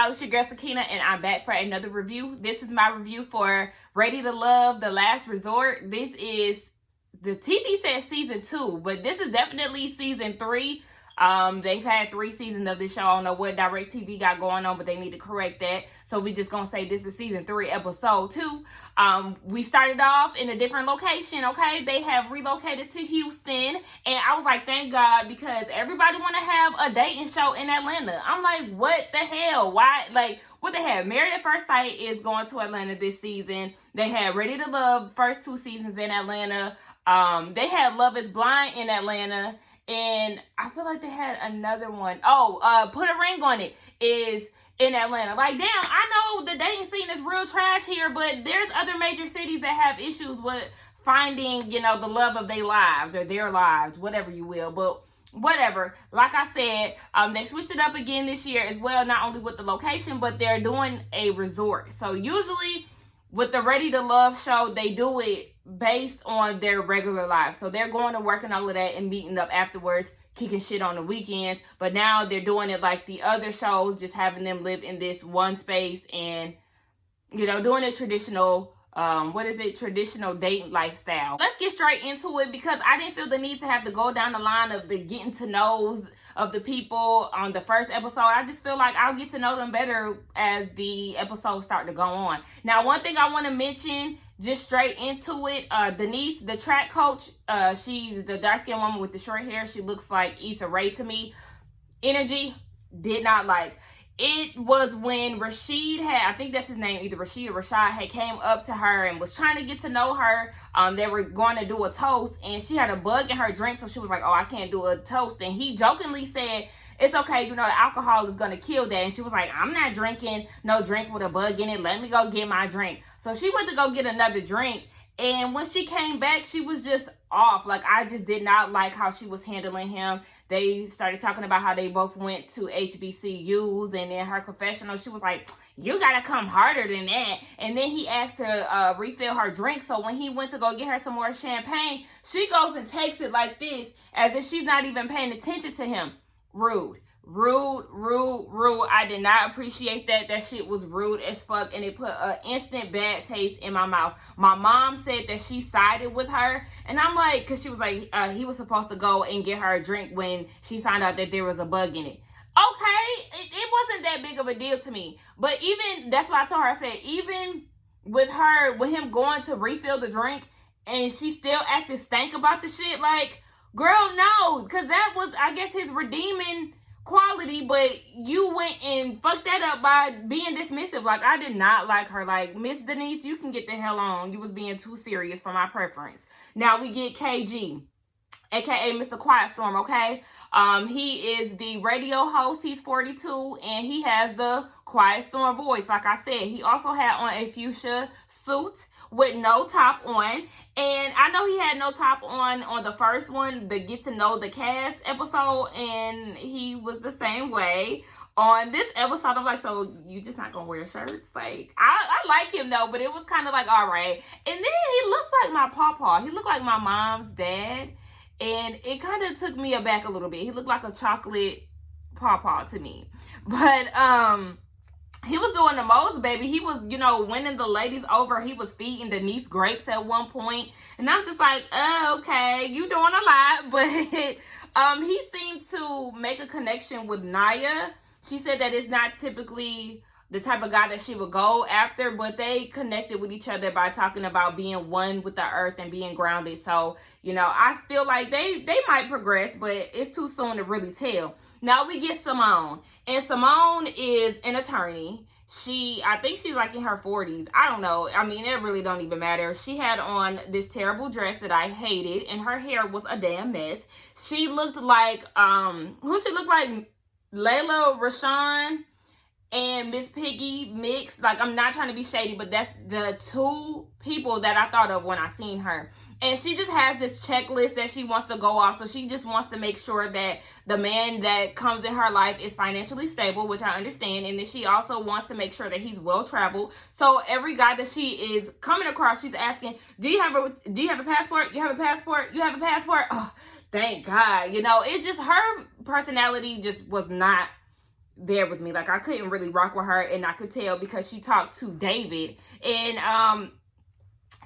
y'all, it's your girl Sakina, and I'm back for another review. This is my review for Ready to Love, The Last Resort. This is, the TV says season 2, but this is definitely season 3. They've had 3 seasons of this show. I don't know what DirecTV got going on, but they need to correct that. So we just gonna say this is season 3, episode 2. We started off in a different location, okay? They have relocated to Houston, and I was like, thank God, because everybody want to have a dating show in Atlanta. I'm like, what the hell? Why? Like, what the hell? Married at First Sight is going to Atlanta this season. They had Ready to Love first 2 seasons in Atlanta. They had Love is Blind in Atlanta. And I feel like they had another one. Put a Ring on It is in Atlanta. Like, damn, I know the dating scene is real trash here, but there's other major cities that have issues with finding, you know, the love of their lives or their lives, whatever you will. But whatever. Like I said, they switched it up again this year as well, not only with the location, but they're doing a resort. So usually with the Ready to Love show, they do it based on their regular life. So they're going to work and all of that and meeting up afterwards, kicking shit on the weekends. But now they're doing it like the other shows, just having them live in this one space and, you know, doing a traditional, traditional dating lifestyle. Let's get straight into it, because I didn't feel the need to have to go down the line of the getting to knows of the people on the first episode. I just feel like I'll get to know them better as the episodes start to go on. Now, one thing I want to mention, just straight into it, Denise, the track coach, she's the dark-skinned woman with the short hair. She looks like Issa Rae to me. Energy, did not like. It was when Rasheed had, I think that's his name, either Rasheed or Rashad, had came up to her and was trying to get to know her. They were going to do a toast, and she had a bug in her drink, so she was like, oh, I can't do a toast. And he jokingly said, it's okay, you know, the alcohol is going to kill that. And she was like, I'm not drinking no drink with a bug in it. Let me go get my drink. So she went to go get another drink. And when she came back, she was just off. Like, I just did not like how she was handling him. They started talking about how they both went to HBCUs. And in her confessional, she was like, you got to come harder than that. And then he asked her to refill her drink. So when he went to go get her some more champagne, she goes and takes it like this, as if she's not even paying attention to him. Rude. Rude, rude, rude. I did not appreciate that. That shit was rude as fuck, and it put an instant bad taste in my mouth. My mom said that she sided with her, and I'm like, because she was like, he was supposed to go and get her a drink when she found out that there was a bug in it. Okay, it wasn't that big of a deal to me. But even, that's why I told her, I said, even with him going to refill the drink, and she still acted stank about the shit, like, girl, no, because that was, I guess, his redeeming quality, but you went and fucked that up by being dismissive. Like, I did not like her. Like, Miss Denise, you can get the hell on. You was being too serious for my preference. Now we get KG, aka Mr. Quiet Storm, okay? He is the radio host. He's 42, and he has the Quiet Storm voice. Like I said, he also had on a fuchsia suit with no top on. And I know he had no top on the first one, the Get to Know the Cast episode, and he was the same way on this episode. I'm like, so you just not gonna wear shirts? Like, I like him though, but it was kind of like, all right. And then he looks like my pawpaw. He looked like my mom's dad, and it kind of took me aback a little bit. He looked like a chocolate pawpaw to me. But he was doing the most, baby. He was, you know, winning the ladies over. He was feeding Denise grapes at one point. And I'm just like, oh, okay, you doing a lot. But he seemed to make a connection with Naya. She said that it's not typically the type of guy that she would go after, but they connected with each other by talking about being one with the earth and being grounded. So, you know, I feel like they might progress, but it's too soon to really tell. Now we get Simone, and Simone is an attorney. I think she's like in her 40s. I don't know. I mean, it really don't even matter. She had on this terrible dress that I hated, and her hair was a damn mess. She looked like, who she looked like? Layla Rashawn and Miss Piggy mixed. Like, I'm not trying to be shady, but that's the 2 people that I thought of when I seen her. And she just has this checklist that she wants to go off. So she just wants to make sure that the man that comes in her life is financially stable, which I understand. And then she also wants to make sure that he's well-traveled. So every guy that she is coming across, she's asking, do you have a passport? You have a passport? You have a passport? Oh, thank God. You know, it's just her personality just was not there with me. Like, I couldn't really rock with her, and I could tell because she talked to David, and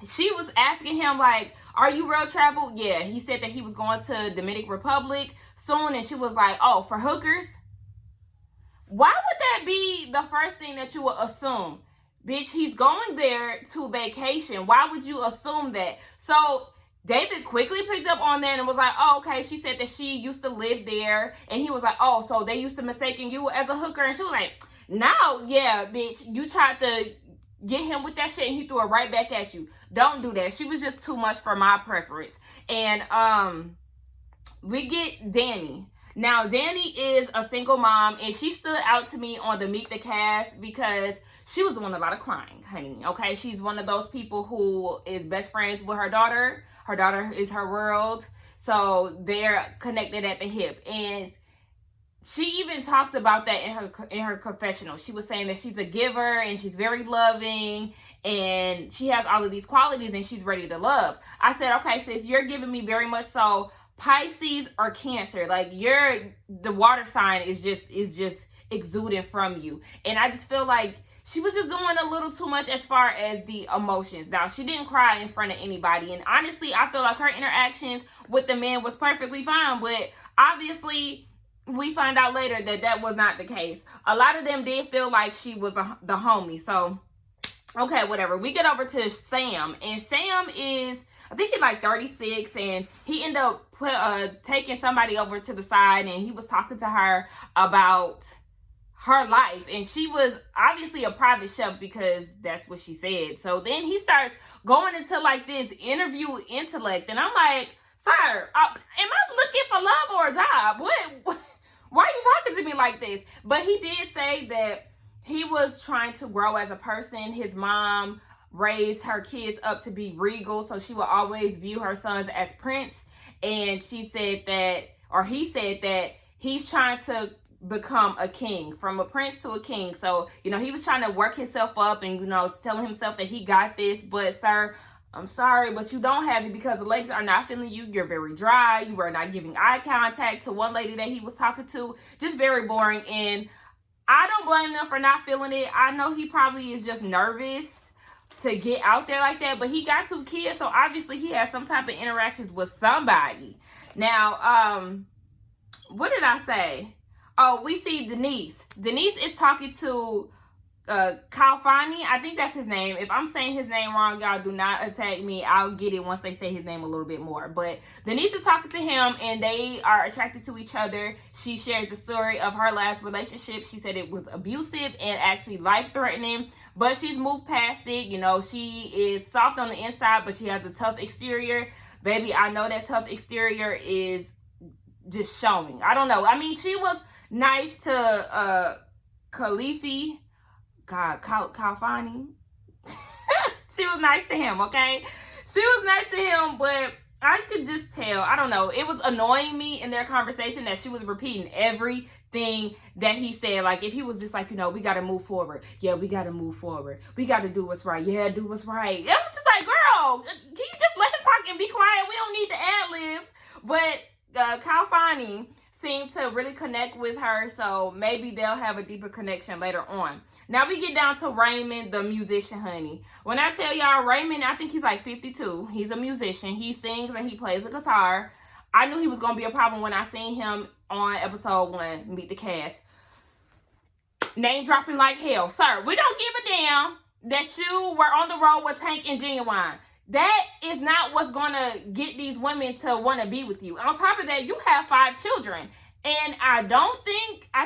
she was asking him, like, are you real travel? Yeah, he said that he was going to Dominican Republic soon, and she was like, oh, for hookers? Why would that be the first thing that you would assume? Bitch, he's going there to vacation. Why would you assume that? So David quickly picked up on that and was like, oh, okay. She said that she used to live there. And he was like, oh, so they used to mistaken you as a hooker. And she was like, no, yeah, bitch. You tried to get him with that shit and he threw it right back at you. Don't do that. She was just too much for my preference. And we get Danny. Now, Danny is a single mom, and she stood out to me on the Meet the Cast because she was doing a lot of crying, honey, okay? She's one of those people who is best friends with her daughter. Her daughter is her world, so they're connected at the hip. And she even talked about that in her confessional. She was saying that she's a giver, and she's very loving, and she has all of these qualities, and she's ready to love. I said, okay, sis, you're giving me very much so Pisces or Cancer. Like, the water sign is just exuding from you. And I just feel like she was just doing a little too much as far as the emotions. Now, she didn't cry in front of anybody. And honestly, I feel like her interactions with the men was perfectly fine. But obviously, we find out later that that was not the case. A lot of them did feel like she was the homie. So, okay, whatever. We get over to Sam. And Sam is, I think he's like 36, and he ended up taking somebody over to the side, and he was talking to her about her life. And she was obviously a private chef because that's what she said. So then he starts going into like this interview intellect, and I'm like, sir, am I looking for love or a job? What? Why are you talking to me like this? But he did say that he was trying to grow as a person. His mom raised her kids up to be regal, so she will always view her sons as prince. And she said that, or he said that he's trying to become a king, from a prince to a king. So, you know, he was trying to work himself up and, you know, telling himself that he got this. But, sir, I'm sorry, but you don't have it because the ladies are not feeling you. You're very dry. You were not giving eye contact to one lady that he was talking to. Just very boring. And I don't blame them for not feeling it. I know he probably is just nervous to get out there like that, but he got 2 kids, so obviously he had some type of interactions with somebody. Now, what did I say? Oh, we see Denise. Denise is talking to Kalfani. I think that's his name. If I'm saying his name wrong, y'all do not attack me. I'll get it once they say his name a little bit more. But Denise is talking to him, and they are attracted to each other. She shares the story of her last relationship. She said it was abusive and actually life-threatening, but she's moved past it. You know, she is soft on the inside, but she has a tough exterior. Baby, I know that tough exterior is just showing. I don't know. I mean, she was nice to Khalifi. God, Kalfani. She was nice to him, okay? She was nice to him, but I could just tell, I don't know, it was annoying me in their conversation that she was repeating everything that he said. Like, if he was just like, you know, we got to move forward. Yeah, we got to move forward. We got to do what's right. Yeah, do what's right. I'm just like, girl, can you just let him talk and be quiet? We don't need the ad-libs. But Kalfani seemed to really connect with her, so maybe they'll have a deeper connection later on. Now we get down to Raymond the Musician, honey. When I tell y'all, Raymond, I think he's like 52. He's a musician. He sings and he plays a guitar. I knew he was going to be a problem when I seen him on episode 1, Meet the Cast. Name dropping like hell. Sir, we don't give a damn that you were on the road with Tank and Genuine. That is not what's going to get these women to want to be with you. On top of that, you have 5 children. And I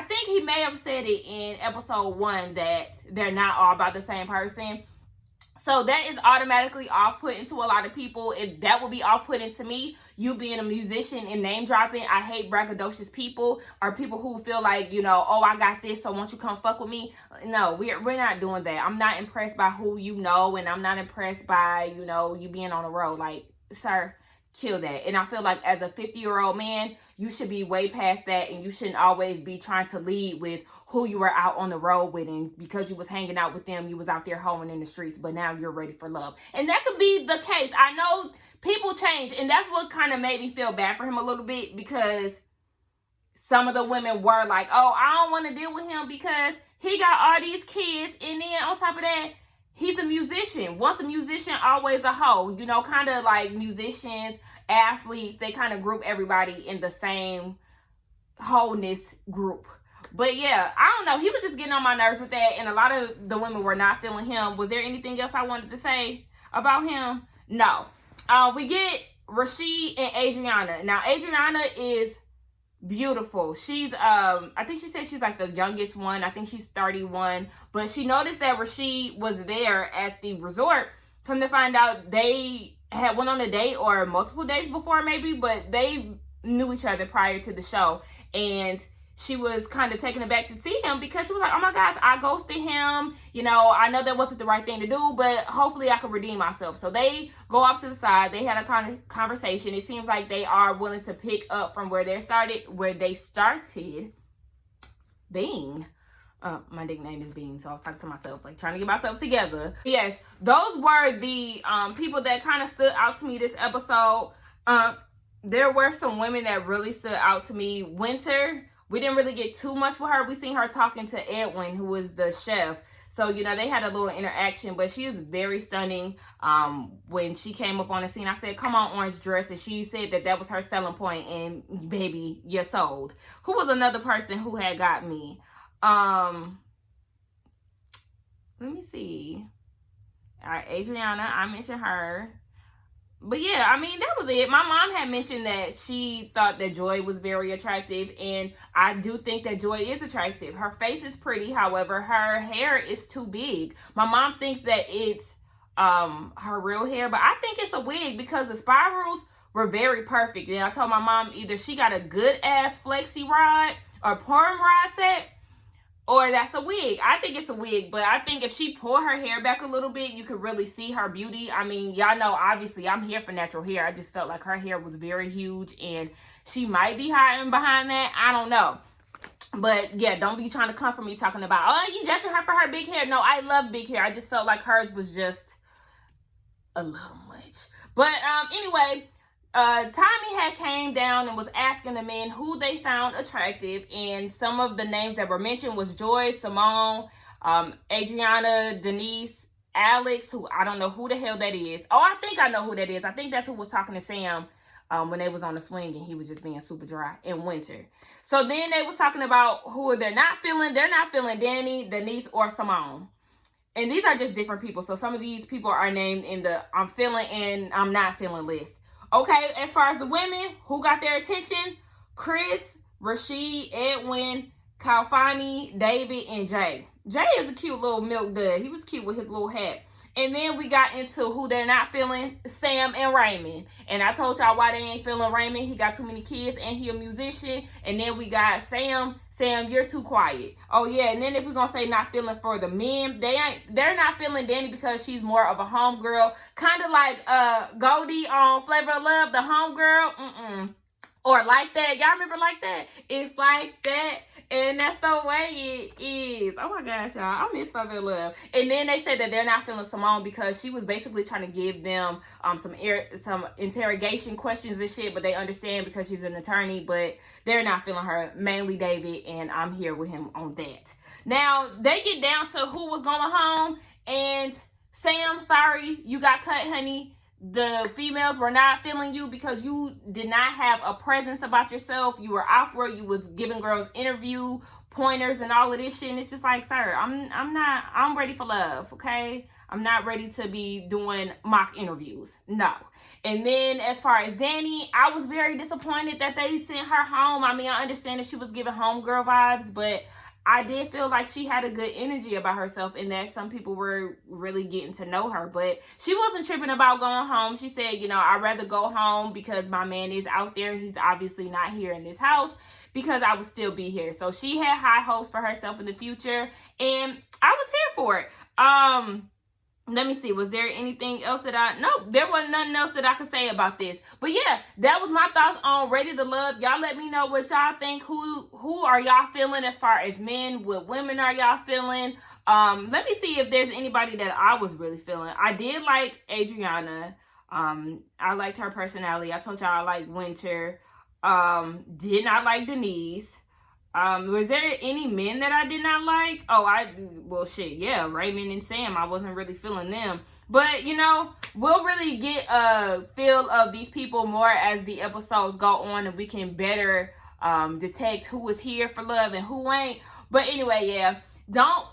think he may have said it in episode 1 that they're not all about the same person. So that is automatically off-putting to a lot of people. That will be off-putting to me. You being a musician and name dropping. I hate braggadocious people or people who feel like, you know, oh, I got this, so won't you come fuck with me? No, we're not doing that. I'm not impressed by who you know, and I'm not impressed by, you know, you being on the road. Like, sir, kill that. And I feel like as a 50-year-old man, you should be way past that, and you shouldn't always be trying to lead with who you were out on the road with, and because you was hanging out with them, you was out there hoeing in the streets, but now you're ready for love. And that could be the case. I know people change, and that's what kind of made me feel bad for him a little bit, because some of the women were like, oh, I don't want to deal with him because he got all these kids. And then on top of that, he's a musician. Once a musician, always a hoe. You know, kind of like musicians, athletes, they kind of group everybody in the same wholeness group. But yeah, I don't know. He was just getting on my nerves with that. And a lot of the women were not feeling him. Was there anything else I wanted to say about him? No. We get Rasheed and Adriana. Now, Adriana is beautiful. She's I think she said she's like the youngest one. I think she's 31. But she noticed that Rasheed was there at the resort. Come to find out, they had went on a date or multiple dates before maybe, but they knew each other prior to the show. And she was kind of taken aback to see him because she was like, oh my gosh, I ghosted him. You know, I know that wasn't the right thing to do, but hopefully I could redeem myself. So they go off to the side. They had a conversation. It seems like they are willing to pick up from where they started being. My nickname is Bean, so I was talking to myself, like trying to get myself together. Yes, those were the people that kind of stood out to me this episode. There were some women that really stood out to me. Winter, we didn't really get too much with her. We seen her talking to Edwin, who was the chef. So, you know, they had a little interaction, but she is very stunning. When she came up on the scene, I said, come on, orange dress. And she said that that was her selling point, and baby, you're sold. Who was another person who had got me? Let me see. All right, Adriana, I mentioned her. But yeah, I mean, that was it. My mom had mentioned that she thought that Joy was very attractive, and I do think that Joy is attractive. Her face is pretty, however, her hair is too big. My mom thinks that it's her real hair, but I think it's a wig because the spirals were very perfect. And I told my mom either she got a good ass flexi rod or perm rod set, or that's a wig. I think it's a wig, but I think if she pull her hair back a little bit, you could really see her beauty. I mean, y'all know, obviously, I'm here for natural hair. I just felt like her hair was very huge, and she might be hiding behind that. I don't know. But, yeah, don't be trying to come for me talking about, oh, you judging her for her big hair. No, I love big hair. I just felt like hers was just a little much. But, anyway, Tommy had came down and was asking the men who they found attractive, and some of the names that were mentioned was Joy, Simone, Adriana, Denise, Alex, who I don't know who the hell that is. Oh, I think I know who that is. I think that's who was talking to Sam when they was on the swing and he was just being super dry in Winter. So then they was talking about who they're not feeling. They're not feeling Danny, Denise, or Simone. And these are just different people. So some of these people are named in the I'm feeling and I'm not feeling list. Okay, as far as the women, who got their attention? Chris, Rasheed, Edwin, Kalfani, David, and Jay. Jay is a cute little milk dud. He was cute with his little hat. And then we got into who they're not feeling, Sam and Raymond. And I told y'all why they ain't feeling Raymond. He got too many kids and he a musician. And then we got Sam. Sam, you're too quiet. Oh yeah, and then if we're gonna say not feeling for the men, they're not feeling Danny because she's more of a homegirl. Kind of like Goldie on Flavor of Love, the homegirl. Or Like That. Y'all remember Like That? It's like that. And that's the way it is. Oh my gosh, y'all. I miss Flavor of Love. And then they said that they're not feeling Simone because she was basically trying to give them some interrogation questions and shit, but they understand because she's an attorney, but they're not feeling her. Mainly David, and I'm here with him on that. Now, they get down to who was going home, and Sam, sorry, you got cut, honey. The females were not feeling you because you did not have a presence about yourself. You were awkward. You was giving girls interview pointers and all of this shit. And it's just like, sir, I'm ready for love, okay? I'm not ready to be doing mock interviews. No. And then as far as Danny, I was very disappointed that they sent her home. I mean, I understand that she was giving homegirl vibes, but I did feel like she had a good energy about herself and that some people were really getting to know her. But she wasn't tripping about going home. She said, you know, I'd rather go home because my man is out there. He's obviously not here in this house because I would still be here. So she had high hopes for herself in the future. And I was here for it. Let me see. Was there anything else that no, there wasn't nothing else that I could say about this. But yeah, that was my thoughts on Ready to Love. Y'all let me know what y'all think. Who are y'all feeling as far as men? What women are y'all feeling? Let me see if there's anybody that I was really feeling. I did like Adriana. I liked her personality. I told y'all I like Winter. Did not like Denise. Was there any men that I did not like? Well, shit, yeah, Raymond and Sam, I wasn't really feeling them. But, you know, we'll really get a feel of these people more as the episodes go on, and we can better detect who is here for love and who ain't. But anyway, yeah, don't...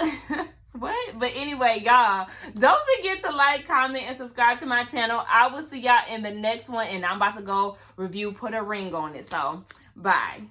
What? But anyway, y'all, don't forget to like, comment, and subscribe to my channel. I will see y'all in the next one, and I'm about to go review Put a Ring on It. So, bye.